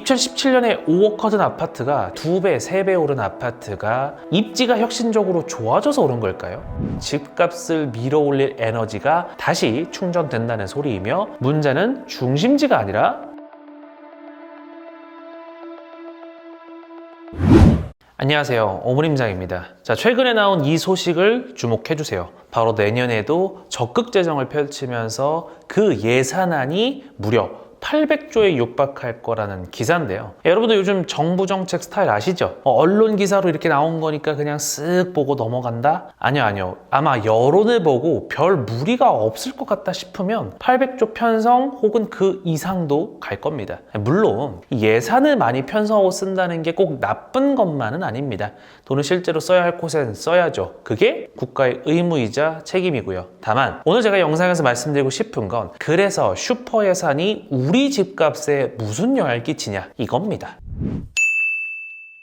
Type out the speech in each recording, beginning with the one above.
2017년에 5억 커든 아파트가 2배, 3배 오른 아파트가 입지가 혁신적으로 좋아져서 오른 걸까요? 집값을 밀어올릴 에너지가 다시 충전된다는 소리이며 문제는 중심지가 아니라 안녕하세요, 오므림장입니다. 자, 최근에 나온 이 소식을 주목해주세요. 바로 내년에도 적극 재정을 펼치면서 그 예산안이 무려 800조에 육박할 거라는 기사인데요. 여러분들 요즘 정부 정책 스타일 아시죠? 언론 기사로 이렇게 나온 거니까 그냥 쓱 보고 넘어간다? 아니요. 아마 여론을 보고 별 무리가 없을 것 같다 싶으면 800조 편성 혹은 그 이상도 갈 겁니다. 물론 예산을 많이 편성하고 쓴다는 게 꼭 나쁜 것만은 아닙니다. 돈을 실제로 써야 할 곳엔 써야죠. 그게 국가의 의무이자 책임이고요. 다만 오늘 제가 영상에서 말씀드리고 싶은 건 그래서 슈퍼 예산이 우리 집값에 무슨 영향을 끼치냐 이겁니다.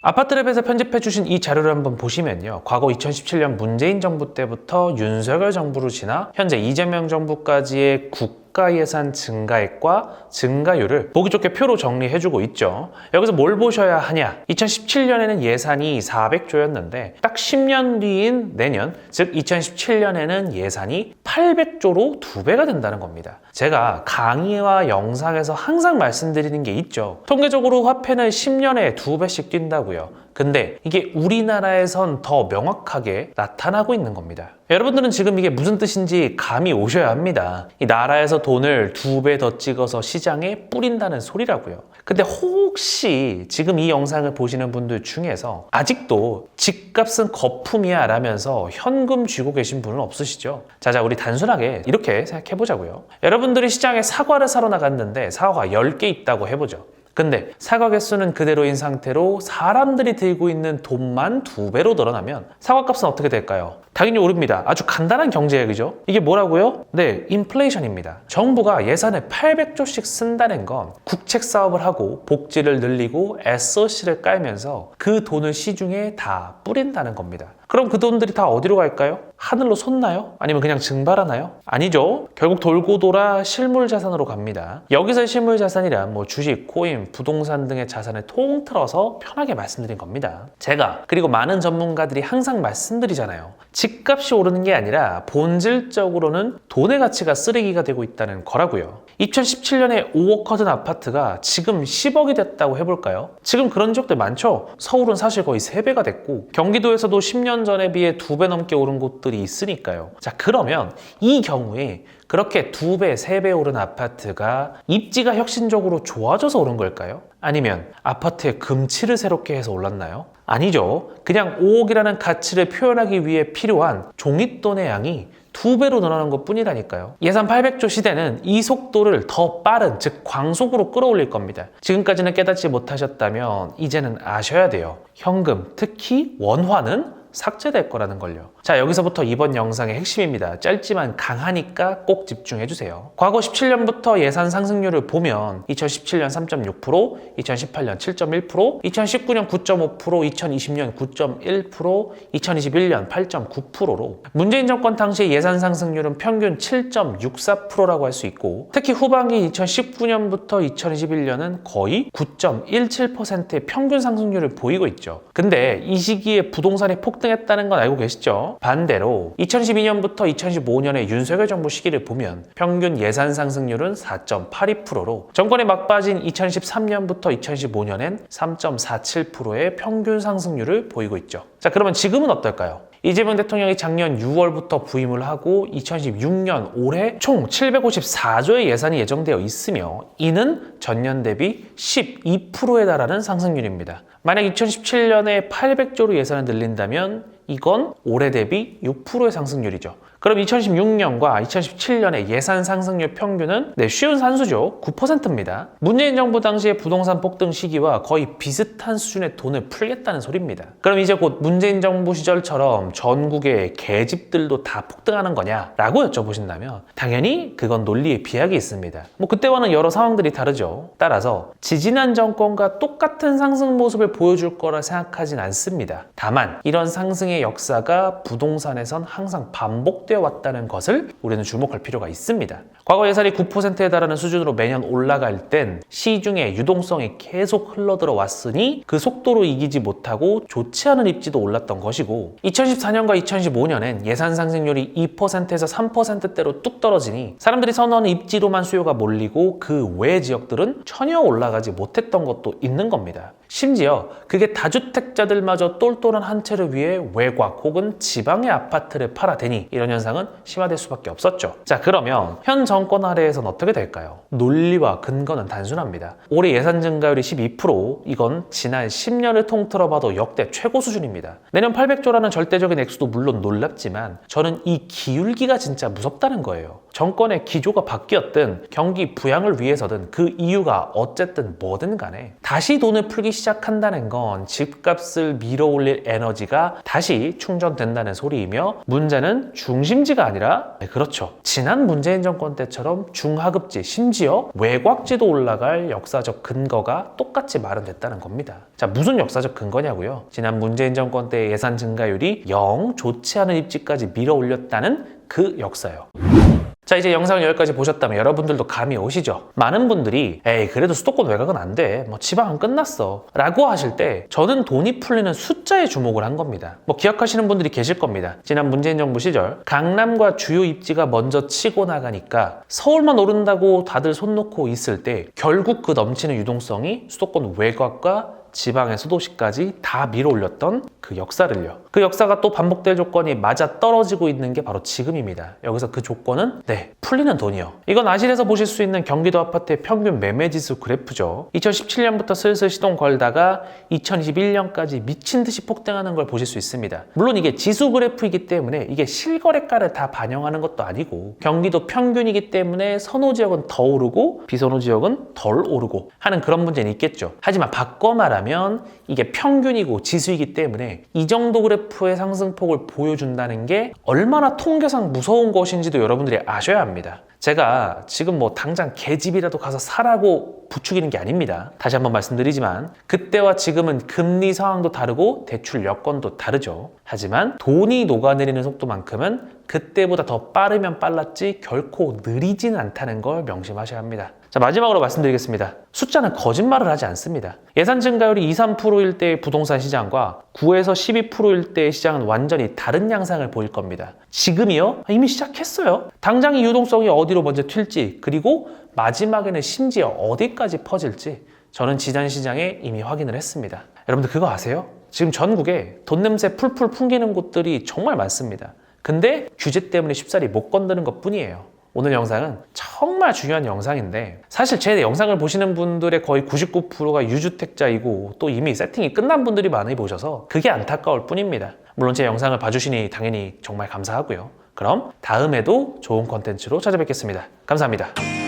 아파트랩에서 편집해주신 이 자료를 한번 보시면요. 과거 2017년 문재인 정부 때부터 윤석열 정부로 지나 현재 이재명 정부까지의 국가 예산 증가액과 증가율을 보기 좋게 표로 정리해주고 있죠. 여기서 뭘 보셔야 하냐? 2017년에는 예산이 400조였는데 딱 10년 뒤인 내년, 즉 2017년에는 예산이 800조로 2배가 된다는 겁니다. 제가 강의와 영상에서 항상 말씀드리는 게 있죠. 통계적으로 화폐는 10년에 2배씩 뛴다고요. 근데 이게 우리나라에선 더 명확하게 나타나고 있는 겁니다. 여러분들은 지금 이게 무슨 뜻인지 감이 오셔야 합니다. 이 나라에서 돈을 2배 더 찍어서 시장에 뿌린다는 소리라고요. 근데 혹시 지금 이 영상을 보시는 분들 중에서 아직도 집값은 거품이야 라면서 현금 쥐고 계신 분은 없으시죠? 자, 우리 단순하게 이렇게 생각해 보자고요. 여러분들이 시장에 사과를 사러 나갔는데 사과가 10개 있다고 해보죠. 근데 사과 개수는 그대로인 상태로 사람들이 들고 있는 돈만 2배로 늘어나면 사과값은 어떻게 될까요? 당연히 오릅니다. 아주 간단한 경제학이죠. 이게 뭐라고요? 네, 인플레이션입니다. 정부가 예산을 800조씩 쓴다는 건 국책 사업을 하고 복지를 늘리고 SOC를 깔면서 그 돈을 시중에 다 뿌린다는 겁니다. 그럼 그 돈들이 다 어디로 갈까요? 하늘로 솟나요? 아니면 그냥 증발하나요? 아니죠. 결국 돌고 돌아 실물 자산으로 갑니다. 여기서의 실물 자산이란 주식, 코인, 부동산 등의 자산을 통틀어서 편하게 말씀드린 겁니다. 제가 그리고 많은 전문가들이 항상 말씀드리잖아요. 집값이 오르는 게 아니라 본질적으로는 돈의 가치가 쓰레기가 되고 있다는 거라고요. 2017년에 5억 커든 아파트가 지금 10억이 됐다고 해볼까요? 지금 그런 적들 많죠? 서울은 사실 거의 3배가 됐고 경기도에서도 10년 전에 비해 2배 넘게 오른 곳들이 있으니까요. 자, 그러면 이 경우에 그렇게 2배, 3배 오른 아파트가 입지가 혁신적으로 좋아져서 오른 걸까요? 아니면 아파트의 금치를 새롭게 해서 올랐나요? 아니죠. 그냥 5억이라는 가치를 표현하기 위해 필요한 종잇돈의 양이 2배로 늘어난 것 뿐이라니까요. 예산 800조 시대는 이 속도를 더 빠른, 즉 광속으로 끌어올릴 겁니다. 지금까지는 깨닫지 못하셨다면 이제는 아셔야 돼요. 현금, 특히 원화는 삭제될 거라는 걸요. 자, 여기서부터 이번 영상의 핵심입니다. 짧지만 강하니까 꼭 집중해주세요. 과거 17년부터 예산 상승률을 보면 2017년 3.6%, 2018년 7.1%, 2019년 9.5%, 2020년 9.1%, 2021년 8.9%로 문재인 정권 당시 예산 상승률은 평균 7.64%라고 할 수 있고 특히 후반기 2019년부터 2021년은 거의 9.17%의 평균 상승률을 보이고 있죠. 근데 이 시기에 부동산이 폭등했다는 건 알고 계시죠? 반대로 2012년부터 2015년의 윤석열 정부 시기를 보면 평균 예산 상승률은 4.82%로 정권에 막 빠진 2013년부터 2015년엔 3.47%의 평균 상승률을 보이고 있죠. 자, 그러면 지금은 어떨까요? 이재명 대통령이 작년 6월부터 부임을 하고 2016년 올해 총 754조의 예산이 예정되어 있으며 이는 전년 대비 12%에 달하는 상승률입니다. 만약 2017년에 800조로 예산을 늘린다면 이건 올해 대비 6%의 상승률이죠. 그럼 2016년과 2017년의 예산 상승률 평균은 쉬운 산수죠. 9%입니다. 문재인 정부 당시의 부동산 폭등 시기와 거의 비슷한 수준의 돈을 풀겠다는 소리입니다. 그럼 이제 곧 문재인 정부 시절처럼 전국의 개집들도 다 폭등하는 거냐? 라고 여쭤보신다면 당연히 그건 논리에 비약이 있습니다. 그때와는 여러 상황들이 다르죠. 따라서 지지난 정권과 똑같은 상승 모습을 보여줄 거라 생각하진 않습니다. 다만 이런 상승의 이상의 역사가 부동산에선 항상 반복되어 왔다는 것을 우리는 주목할 필요가 있습니다. 과거 예산이 9%에 달하는 수준으로 매년 올라갈 땐 시중에 유동성이 계속 흘러들어 왔으니 그 속도로 이기지 못하고 좋지 않은 입지도 올랐던 것이고 2014년과 2015년엔 예산 상승률이 2%에서 3%대로 뚝 떨어지니 사람들이 선호하는 입지로만 수요가 몰리고 그 외 지역들은 전혀 올라가지 못했던 것도 있는 겁니다. 심지어 그게 다주택자들마저 똘똘한 한 채를 위해 외곽 혹은 지방의 아파트를 팔아대니 이런 현상은 심화될 수밖에 없었죠. 자, 그러면 현 정권 아래에선 어떻게 될까요? 논리와 근거는 단순합니다. 올해 예산 증가율이 12%, 이건 지난 10년을 통틀어 봐도 역대 최고 수준입니다. 내년 800조라는 절대적인 액수도 물론 놀랍지만 저는 이 기울기가 진짜 무섭다는 거예요. 정권의 기조가 바뀌었든 경기 부양을 위해서든 그 이유가 어쨌든 뭐든 간에 다시 돈을 풀기 시작한다는 건 집값을 밀어올릴 에너지가 다시 충전된다는 소리이며 문제는 중심지가 아니라 그렇죠. 지난 문재인 정권 때처럼 중하급지 심지어 외곽지도 올라갈 역사적 근거가 똑같이 마련됐다는 겁니다. 자, 무슨 역사적 근거냐고요? 지난 문재인 정권 때 예산 증가율이 영 좋지 않은 입지까지 밀어올렸다는 그 역사요. 자, 이제 영상을 여기까지 보셨다면 여러분들도 감이 오시죠? 많은 분들이 에이 그래도 수도권 외곽은 안 돼, 뭐 지방은 끝났어 라고 하실 때 저는 돈이 풀리는 숫자에 주목을 한 겁니다. 뭐 기억하시는 분들이 계실 겁니다. 지난 문재인 정부 시절 강남과 주요 입지가 먼저 치고 나가니까 서울만 오른다고 다들 손 놓고 있을 때 결국 그 넘치는 유동성이 수도권 외곽과 지방의 수도시까지 다 밀어올렸던 그 역사를요. 그 역사가 또 반복될 조건이 맞아 떨어지고 있는 게 바로 지금입니다. 여기서 그 조건은 풀리는 돈이요. 이건 아실에서 보실 수 있는 경기도 아파트의 평균 매매지수 그래프죠. 2017년부터 슬슬 시동 걸다가 2021년까지 미친 듯이 폭등하는 걸 보실 수 있습니다. 물론 이게 지수 그래프이기 때문에 이게 실거래가를 다 반영하는 것도 아니고 경기도 평균이기 때문에 선호 지역은 더 오르고 비선호 지역은 덜 오르고 하는 그런 문제는 있겠죠. 하지만 바꿔 말하면 이게 평균이고 지수이기 때문에 이 정도 그래프의 상승폭을 보여준다는 게 얼마나 통계상 무서운 것인지도 여러분들이 아셔야 합니다. 제가 지금 뭐 당장 개집이라도 가서 사라고 부추기는 게 아닙니다. 다시 한번 말씀드리지만 그때와 지금은 금리 상황도 다르고 대출 여건도 다르죠. 하지만 돈이 녹아내리는 속도만큼은 그때보다 더 빠르면 빨랐지 결코 느리지는 않다는 걸 명심하셔야 합니다. 자, 마지막으로 말씀드리겠습니다. 숫자는 거짓말을 하지 않습니다. 예산 증가율이 2, 3%일 때의 부동산 시장과 9에서 12%일 때의 시장은 완전히 다른 양상을 보일 겁니다. 지금이요? 이미 시작했어요. 당장 이 유동성이 어디로 먼저 튈지 그리고 마지막에는 심지어 어디까지 퍼질지 저는 지난 시장에 이미 확인을 했습니다. 여러분들 그거 아세요? 지금 전국에 돈 냄새 풀풀 풍기는 곳들이 정말 많습니다. 근데 규제 때문에 쉽사리 못 건드는 것 뿐이에요. 오늘 영상은 정말 중요한 영상인데 사실 제 영상을 보시는 분들의 거의 99%가 유주택자이고 또 이미 세팅이 끝난 분들이 많이 보셔서 그게 안타까울 뿐입니다. 물론 제 영상을 봐주시니 당연히 정말 감사하고요. 그럼 다음에도 좋은 콘텐츠로 찾아뵙겠습니다. 감사합니다.